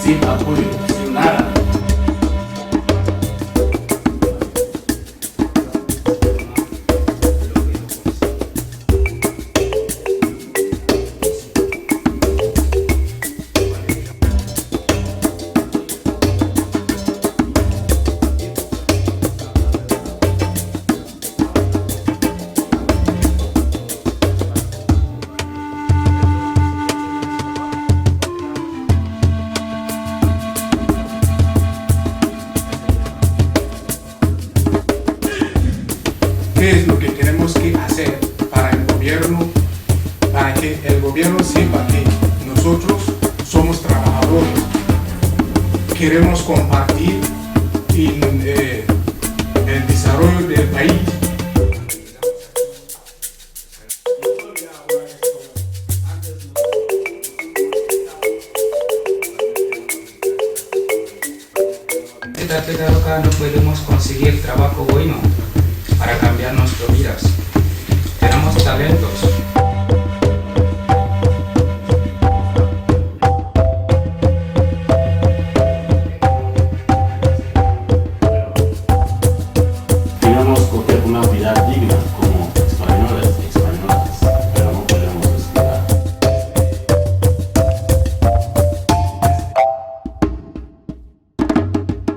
sin apoyo, sin nada. ¿Qué es lo que tenemos que hacer para el gobierno, para que el gobierno sepa que nosotros somos trabajadores, queremos compartir el desarrollo del país? Esta pedagogía no podemos conseguir trabajo bueno para cambiar nuestras vidas. Tenemos talento,